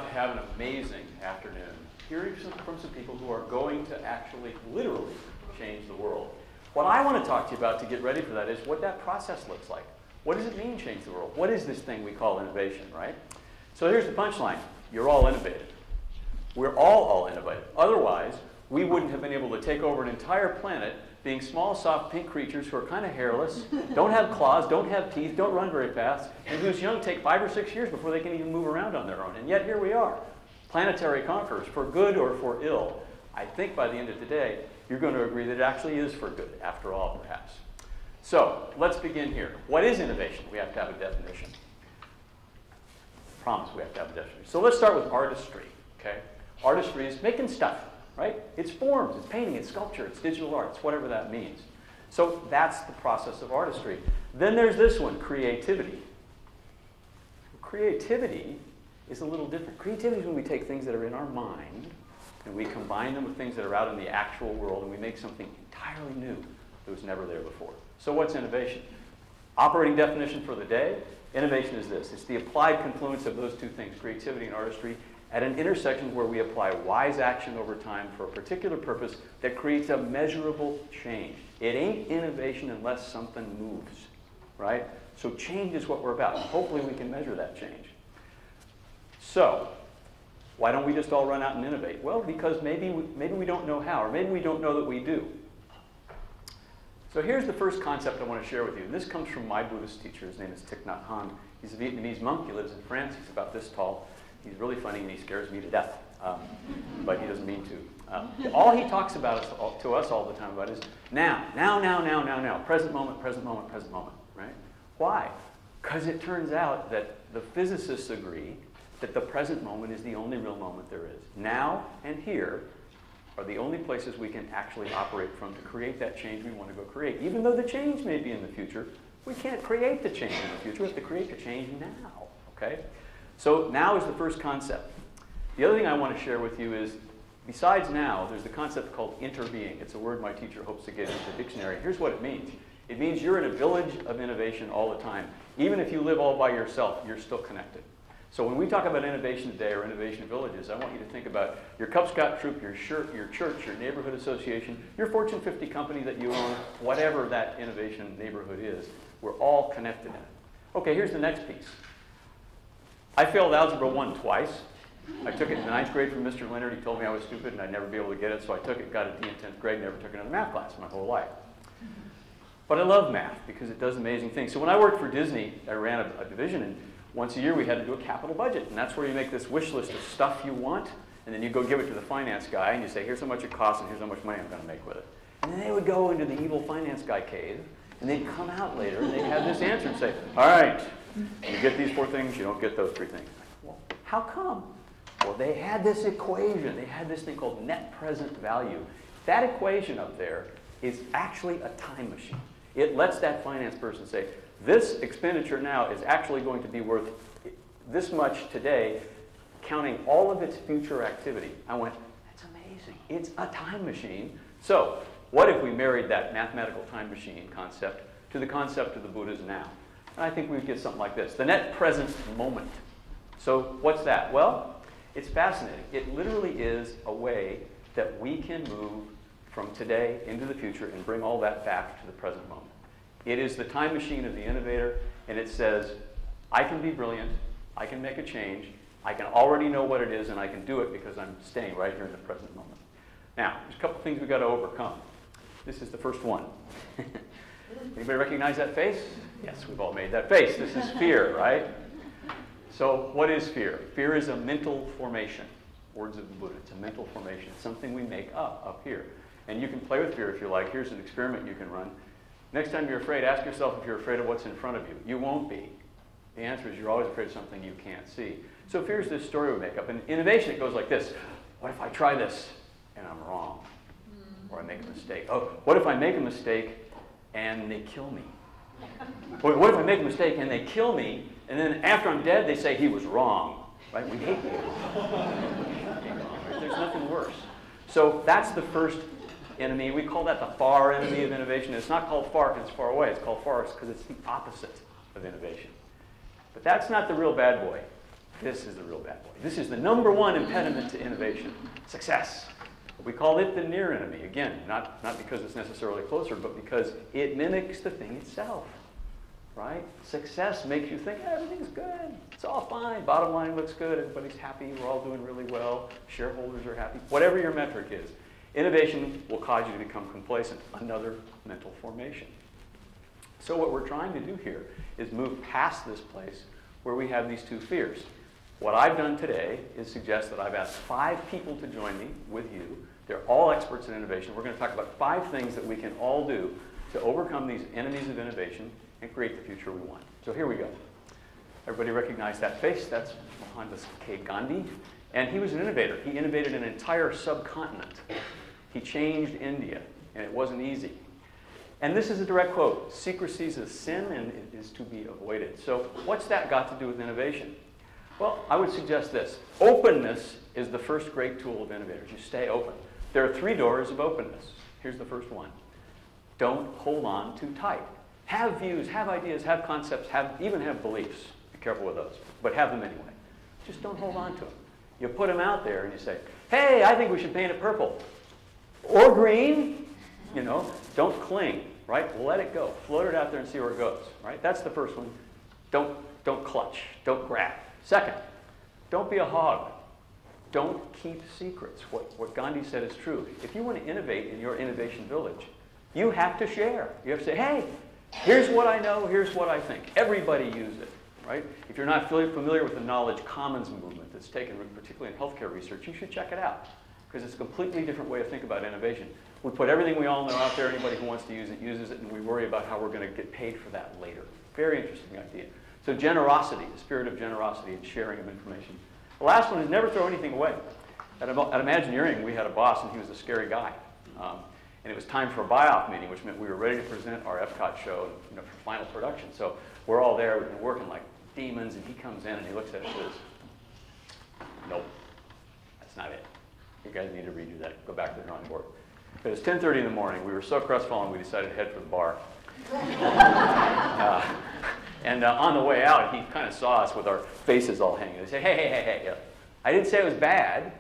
about to have an amazing afternoon hearing from some people who are going to actually, literally, change the world. What I want to talk to you about to get ready for that is what that process looks like. What does it mean, change the world? What is this thing we call innovation, right? So here's the punchline. You're all innovative. We're all innovative. Otherwise, we wouldn't have been able to take over an entire planet being small, soft, pink creatures who are kind of hairless, don't have claws, don't have teeth, don't run very fast, and whose young take 5 or 6 years before they can even move around on their own. And yet here we are, planetary conquerors, for good or for ill. I think by the end of today, you're going to agree that it actually is for good, after all, perhaps. So let's begin here. What is innovation? We have to have a definition. Promise we have to have a definition. So let's start with artistry, okay? Artistry is making stuff. Right? It's forms, it's painting, it's sculpture, it's digital art, it's whatever that means. So that's the process of artistry. Then there's this one, creativity. Creativity is a little different. Creativity is when we take things that are in our mind and we combine them with things that are out in the actual world and we make something entirely new that was never there before. So what's innovation? Operating definition for the day, innovation is this. It's the applied confluence of those two things, creativity and artistry, at an intersection where we apply wise action over time for a particular purpose that creates a measurable change. It ain't innovation unless something moves, right? So change is what we're about. Hopefully we can measure that change. So why don't we just all run out and innovate? Well, because maybe we don't know how, or maybe we don't know that we do. So here's the first concept I want to share with you. And this comes from my Buddhist teacher. His name is Thich Nhat Hanh. He's a Vietnamese monk. He lives in France. He's about this tall. He's really funny and he scares me to death, but he doesn't mean to. All he talks about to us all the time about is now, present moment, right? Why? Because it turns out that the physicists agree that the present moment is the only real moment there is. Now and here are the only places we can actually operate from to create that change we want to go create. Even though the change may be in the future, we can't create the change in the future. We have to create the change now, okay? So now is the first concept. The other thing I want to share with you is, besides now, there's the concept called interbeing. It's a word my teacher hopes to get into the dictionary. Here's what it means. It means you're in a village of innovation all the time. Even if you live all by yourself, you're still connected. So when we talk about innovation today or innovation villages, I want you to think about your Cub Scout troop, your church, your neighborhood association, your Fortune 50 company that you own, whatever that innovation neighborhood is. We're all connected in it. Okay, here's the next piece. I failed Algebra 1 twice. I took it in the 9th grade from Mr. Leonard. He told me I was stupid and I'd never be able to get it, so I took it, got a D in 10th grade, never took another math class my whole life. But I love math because it does amazing things. So when I worked for Disney, I ran a division, and once a year we had to do a capital budget. And that's where you make this wish list of stuff you want, and then you go give it to the finance guy, and you say, here's how much it costs and here's how much money I'm going to make with it. And then they would go into the evil finance guy cave, and they'd come out later, and they'd have this answer and say, all right, you get these 4 things, you don't get those 3 things. Well, how come? Well, they had this equation. They had this thing called net present value. That equation up there is actually a time machine. It lets that finance person say, this expenditure now is actually going to be worth this much today, counting all of its future activity. I went, that's amazing. It's a time machine. So what if we married that mathematical time machine concept to the concept of the Buddha's now? And I think we would get something like this, the net present moment. So what's that? Well, it's fascinating. It literally is a way that we can move from today into the future and bring all that back to the present moment. It is the time machine of the innovator, and it says, I can be brilliant, I can make a change, I can already know what it is, and I can do it because I'm staying right here in the present moment. Now, there's a couple things we've got to overcome. This is the first one. Anybody recognize that face? Yes, we've all made that face. This is fear, right? So what is fear? Fear is a mental formation. Words of the Buddha. It's a mental formation. It's something we make up here. And you can play with fear if you like. Here's an experiment you can run. Next time you're afraid, ask yourself if you're afraid of what's in front of you. You won't be. The answer is you're always afraid of something you can't see. So fear is this story we make up. In innovation, it goes like this. What if I try this and I'm wrong? Or I make a mistake? Oh, what if I make a mistake and they kill me? What if I make a mistake and they kill me, and then after I'm dead, they say he was wrong? Right? We hate being wrong. There's nothing worse. So that's the first enemy. We call that the far enemy of innovation. It's not called far because it's far away. It's called far because it's the opposite of innovation. But that's not the real bad boy. This is the real bad boy. This is the #1 impediment to innovation, success. We call it the near enemy. Again, not because it's necessarily closer, but because it mimics the thing itself, right? Success makes you think everything's good. It's all fine. Bottom line looks good. Everybody's happy. We're all doing really well. Shareholders are happy. Whatever your metric is. Innovation will cause you to become complacent. Another mental formation. So what we're trying to do here is move past this place where we have these two fears. What I've done today is suggest that I've asked 5 people to join me with you. They're all experts in innovation. We're going to talk about 5 things that we can all do to overcome these enemies of innovation and create the future we want. So here we go. Everybody recognize that face? That's Mohandas K. Gandhi. And he was an innovator. He innovated an entire subcontinent. He changed India, and it wasn't easy. And this is a direct quote. Secrecy is a sin and it is to be avoided. So what's that got to do with innovation? Well, I would suggest this. Openness is the first great tool of innovators. You stay open. There are 3 doors of openness. Here's the first one. Don't hold on too tight. Have views, have ideas, have concepts, even have beliefs. Be careful with those, but have them anyway. Just don't hold on to them. You put them out there and you say, hey, I think we should paint it purple. Or green. You know, don't cling, right? Let it go. Float it out there and see where it goes, right? That's the first one. Don't clutch. Don't grab. Second, don't be a hog. Don't keep secrets. What Gandhi said is true. If you want to innovate in your innovation village, you have to share. You have to say, hey, here's what I know, here's what I think. Everybody use it, right? If you're not familiar with the knowledge commons movement that's taken, particularly in healthcare research, you should check it out, because it's a completely different way of thinking about innovation. We put everything we all know out there. Anybody who wants to use it uses it, and we worry about how we're going to get paid for that later. Very interesting idea. So generosity, the spirit of generosity and sharing of information. The last one is never throw anything away. At Imagineering, we had a boss, and he was a scary guy. And it was time for a buy-off meeting, which meant we were ready to present our Epcot show, for final production. So we're all there. We've been working like demons, and he comes in, and he looks at us and says, nope, that's not it. You guys need to redo that. Go back to the drawing board. It was 10:30 in the morning. We were so crestfallen, we decided to head for the bar. On the way out, he kind of saw us with our faces all hanging. He said, hey. I didn't say it was bad.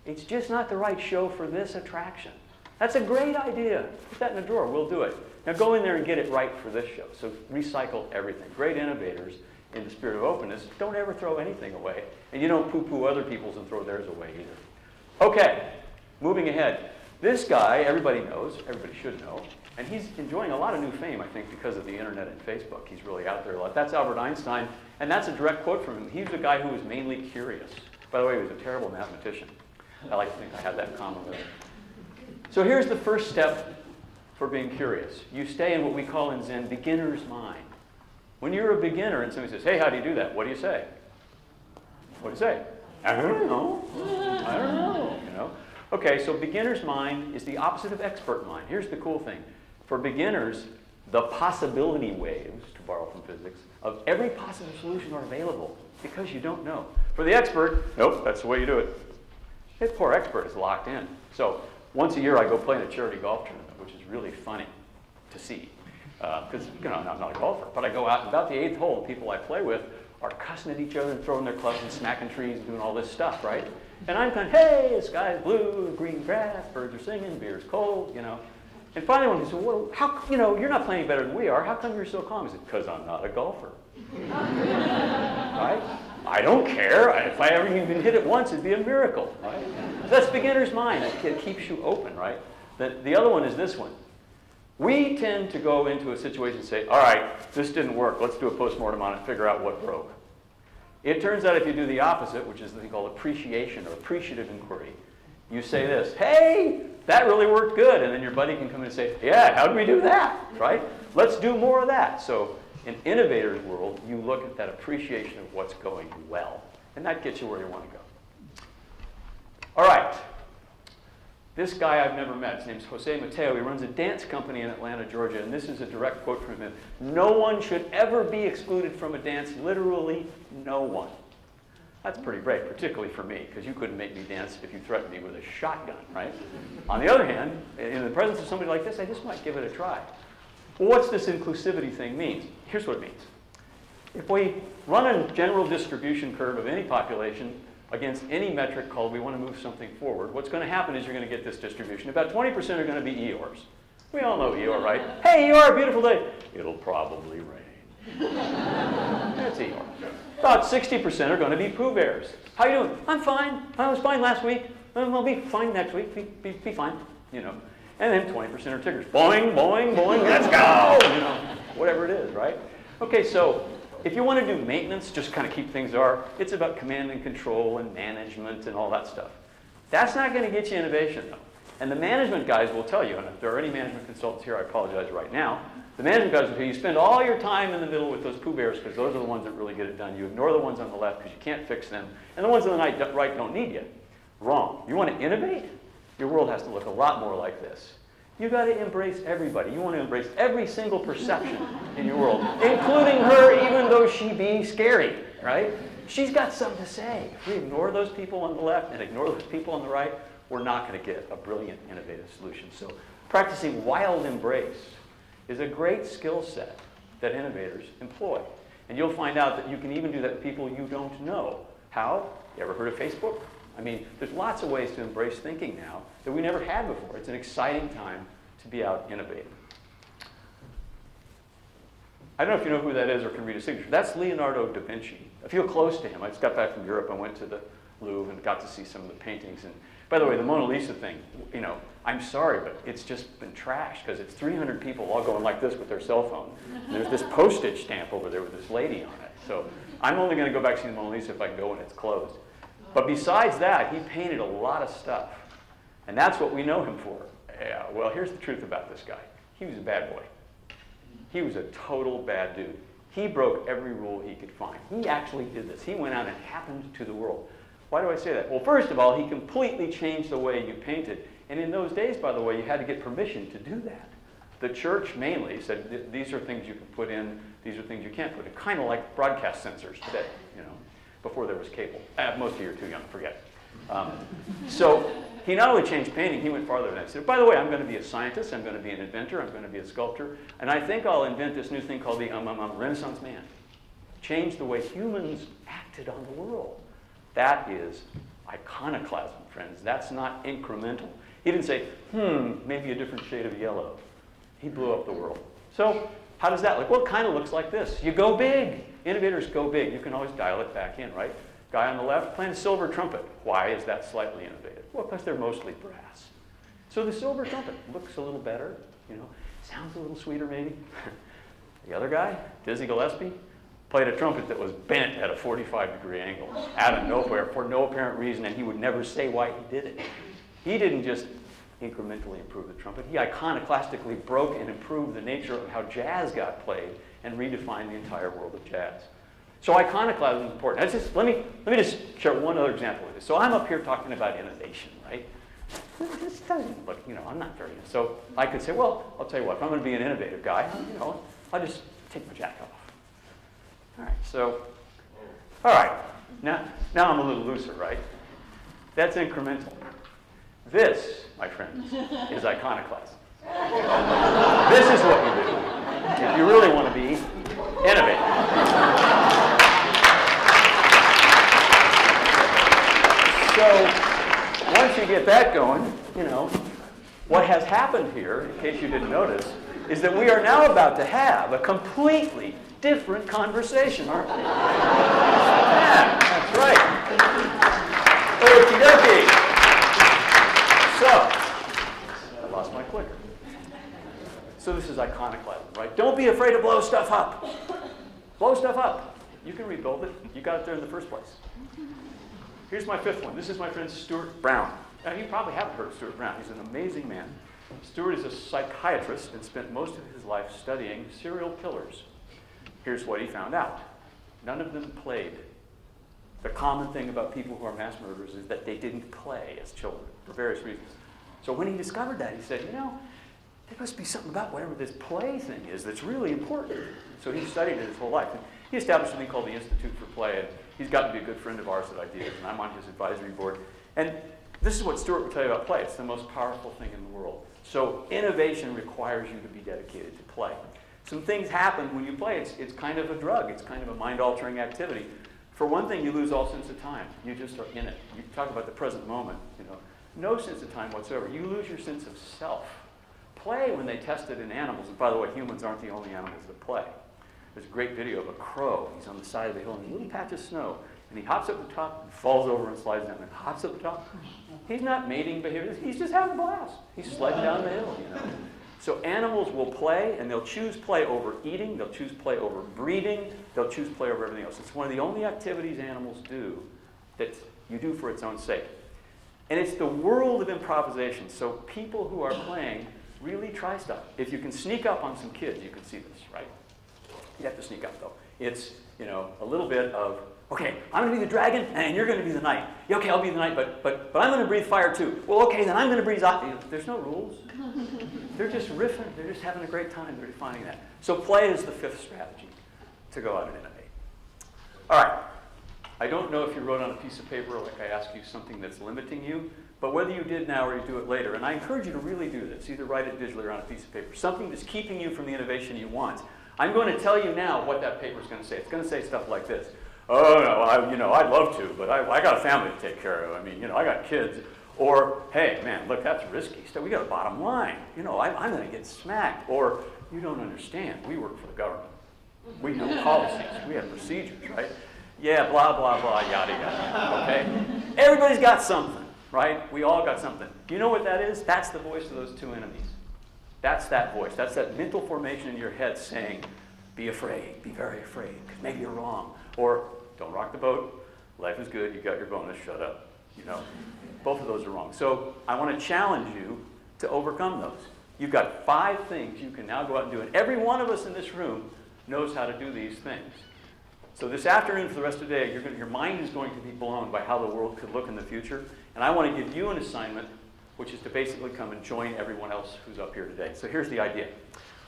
It's just not the right show for this attraction. That's a great idea. Put that in a drawer. We'll do it. Now go in there and get it right for this show. So recycle everything. Great innovators, in the spirit of openness, don't ever throw anything away. And you don't poo-poo other people's and throw theirs away either. Okay, moving ahead. This guy, everybody knows, everybody should know, and he's enjoying a lot of new fame, I think, because of the internet and Facebook. He's really out there a lot. That's Albert Einstein, and that's a direct quote from him. He's a guy who was mainly curious. By the way, he was a terrible mathematician. I like to think I have that in common with him. So here's the first step for being curious. You stay in what we call in Zen beginner's mind. When you're a beginner and somebody says, hey, how do you do that? What do you say? What do you say? I don't know. I don't know. Okay, so beginner's mind is the opposite of expert mind. Here's the cool thing. For beginners, the possibility waves, to borrow from physics, of every possible solution are available because you don't know. For the expert, nope, that's the way you do it. This poor expert is locked in. So once a year, I go play in a charity golf tournament, which is really funny to see. Because I'm not a golfer, but I go out, and about the 8th hole, the people I play with are cussing at each other and throwing their clubs and smacking trees and doing all this stuff, right? And I'm kind of, hey, the sky's blue, green grass, birds are singing, beer's cold, And finally, one he said, well, how, you're not playing better than we are. How come you're so calm? He said, because I'm not a golfer. Right? I don't care. If I ever even hit it once, it'd be a miracle, right? That's beginner's mind. It keeps you open, right? The other one is this one. We tend to go into a situation and say, all right, this didn't work. Let's do a postmortem on it and figure out what broke. It turns out if you do the opposite, which is the thing called appreciation or appreciative inquiry, you say this, hey, that really worked good. And then your buddy can come in and say, yeah, how did we do that, right? Let's do more of that. So in innovators' world, you look at that appreciation of what's going well. And that gets you where you want to go. All right. This guy I've never met. His name's Jose Mateo. He runs a dance company in Atlanta, Georgia. And this is a direct quote from him. No one should ever be excluded from a dance. Literally no one. That's pretty great, particularly for me, because you couldn't make me dance if you threatened me with a shotgun, right? On the other hand, in the presence of somebody like this, I just might give it a try. Well, what's this inclusivity thing mean? Here's what it means. If we run a general distribution curve of any population against any metric called we want to move something forward, what's going to happen is you're going to get this distribution. About 20% are going to be Eeyores. We all know Eeyore, right? Hey, Eeyore, beautiful day. It'll probably rain. That's Eeyore. About 60% are going to be Pooh Bears. How you doing? I'm fine. I was fine last week. I'll be fine next week. Be fine, you know. And then 20% are Tigers. Boing, boing, boing, let's go! You know, whatever it is, right? Okay, so if you want to do maintenance, just kind of keep things are, it's about command and control and management and all that stuff. That's not going to get you innovation, though. And the management guys will tell you, and if there are any management consultants here, I apologize right now, the management guys will tell you, you spend all your time in the middle with those Pooh Bears because those are the ones that really get it done. You ignore the ones on the left because you can't fix them, and the ones on the right don't need you. Wrong. You want to innovate? Your world has to look a lot more like this. You've got to embrace everybody. You want to embrace every single perception in your world, including her, even though she be scary, right? She's got something to say. If we ignore those people on the left and ignore those people on the right, we're not going to get a brilliant, innovative solution. So practicing wild embrace is a great skill set that innovators employ. And you'll find out that you can even do that with people you don't know. How? You ever heard of Facebook? I mean, there's lots of ways to embrace thinking now that we never had before. It's an exciting time to be out innovating. I don't know if you know who that is or can read a signature. That's Leonardo da Vinci. I feel close to him. I just got back from Europe. I went to the Louvre and got to see some of the paintings. And by the way, the Mona Lisa thing, you know, I'm sorry, but it's just been trashed because it's 300 people all going like this with their cell phone. And there's this postage stamp over there with this lady on it. So I'm only going to go back to see the Mona Lisa if I can go when it's closed. But besides that, he painted a lot of stuff. And that's what we know him for. Yeah, well, here's the truth about this guy. He was a bad boy. He was a total bad dude. He broke every rule he could find. He actually did this. He went out and happened to the world. Why do I say that? Well, first of all, he completely changed the way you painted. And in those days, by the way, you had to get permission to do that. The church mainly said, these are things you can put in, these are things you can't put in. Kind of like broadcast censors today, you know, before there was cable. Most of you are too young, forget it. So he not only changed painting, he went farther than that. He said, by the way, I'm going to be a scientist, I'm going to be an inventor, I'm going to be a sculptor, and I think I'll invent this new thing called the Renaissance Man. Change the way humans acted on the world. That is iconoclasm, friends. That's not incremental. He didn't say, maybe a different shade of yellow. He blew up the world. So how does that look? Well, it kind of looks like this. You go big. Innovators go big. You can always dial it back in, right? Guy on the left playing a silver trumpet. Why is that slightly innovative? Well, because they're mostly brass. So the silver trumpet looks a little better, you know, sounds a little sweeter maybe. The other guy, Dizzy Gillespie, played a trumpet that was bent at a 45-degree angle out of nowhere for no apparent reason, and he would never say why he did it. He didn't just incrementally improve the trumpet. He iconoclastically broke and improved the nature of how jazz got played and redefined the entire world of jazz. So iconoclasm is important. Let me just share one other example with you. So I'm up here talking about innovation, right? This doesn't look, you know, I'm not very, so I could say, well, I'll tell you what, if I'm going to be an innovative guy, you know, I'll just take my jacket off. All right, so, all right, now I'm a little looser, right? That's incremental. This, my friends, is iconoclasm. This is what you do if you really want to be innovative. So once you get that going, you know, what has happened here, in case you didn't notice, is that we are now about to have a completely different conversation, aren't we? Yeah, that's right. Okie dokie. So, I lost my clicker. So this is iconoclasm, right? Don't be afraid to blow stuff up. Blow stuff up. You can rebuild it. You got it there in the first place. Here's my fifth one. This is my friend Stuart Brown. Now, you probably haven't heard of Stuart Brown. He's an amazing man. Stuart is a psychiatrist and spent most of his life studying serial killers. Here's what he found out. None of them played. The common thing about people who are mass murderers is that they didn't play as children for various reasons. So when he discovered that, he said, you know, there must be something about whatever this play thing is that's really important. So he studied it his whole life. And he established something called the Institute for Play, and he's gotten to be a good friend of ours at Ideas, and I'm on his advisory board. And this is what Stuart would tell you about play. It's the most powerful thing in the world. So innovation requires you to be dedicated to play. some things happen when you play. It's kind of a drug. It's kind of a mind-altering activity. For one thing, you lose all sense of time. You just are in it. You talk about the present moment, you know. No sense of time whatsoever. You lose your sense of self. Play, when they test it in animals, and by the way, humans aren't the only animals that play. There's a great video of a crow. He's on the side of the hill in a little patch of snow, and he hops up the top and falls over and slides down, and hops up the top. He's not mating behavior. He's just having a blast. He's sliding down the hill, you know. So animals will play, and they'll choose play over eating. They'll choose play over breeding. They'll choose play over everything else. It's one of the only activities animals do that you do for its own sake. And it's the world of improvisation. So people who are playing really try stuff. If you can sneak up on some kids, you can see this, right? You have to sneak up, though. It's, you know, a little bit of, okay, I'm going to be the dragon, and you're going to be the knight. Yeah, okay, I'll be the knight, but I'm going to breathe fire, too. Well, okay, then I'm going to breathe oxygen. There's no rules. They're just riffing. They're just having a great time. They're defining that. So play is the fifth strategy to go out and innovate. All right. I don't know if you wrote on a piece of paper, like I asked you, something that's limiting you, but whether you did now or you do it later, and I encourage you to really do this, either write it digitally or on a piece of paper, something that's keeping you from the innovation you want. I'm going to tell you now what that paper is going to say. It's going to say stuff like this. Oh, no, I'd love to, but I got a family to take care of. I mean, I got kids. Or, hey, man, look, that's risky stuff. We got a bottom line. I'm going to get smacked. Or, you don't understand. We work for the government. We know policies. We have procedures, right? Yeah, blah, blah, blah, yada, yada, okay? Everybody's got something, right? We all got something. Do you know what that is? That's the voice of those two enemies. That's that voice. That's that mental formation in your head saying, be afraid, be very afraid, because maybe you're wrong. Or, don't rock the boat, life is good, you got your bonus, shut up. Both of those are wrong. So I want to challenge you to overcome those. You've got 5 things you can now go out and do. And every one of us in this room knows how to do these things. So this afternoon, for the rest of the day, your mind is going to be blown by how the world could look in the future. And I want to give you an assignment, which is to basically come and join everyone else who's up here today. So here's the idea.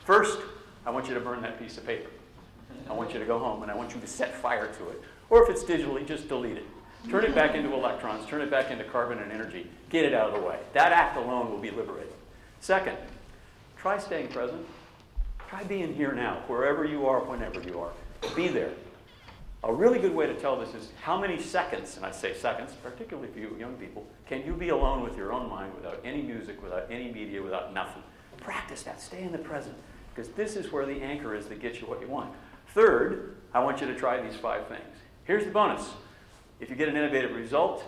First, I want you to burn that piece of paper. I want you to go home, and I want you to set fire to it. Or if it's digitally, just delete it. Turn it back into electrons. Turn it back into carbon and energy. Get it out of the way. That act alone will be liberating. Second, try staying present. Try being here now, wherever you are, whenever you are. Be there. A really good way to tell this is how many seconds, and I say seconds, particularly for you young people, can you be alone with your own mind without any music, without any media, without nothing? Practice that. Stay in the present, because this is where the anchor is that gets you what you want. Third, I want you to try these 5 things. Here's the bonus. If you get an innovative result,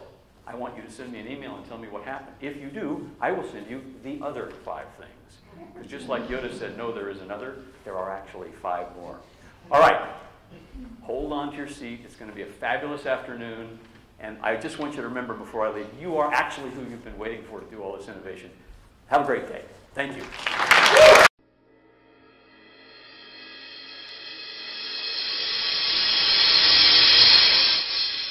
I want you to send me an email and tell me what happened. If you do, I will send you the other 5 things. Because just like Yoda said, no, there is another, there are actually 5 more. All right. Hold on to your seat. It's going to be a fabulous afternoon. And I just want you to remember before I leave, you are actually who you've been waiting for to do all this innovation. Have a great day. Thank you.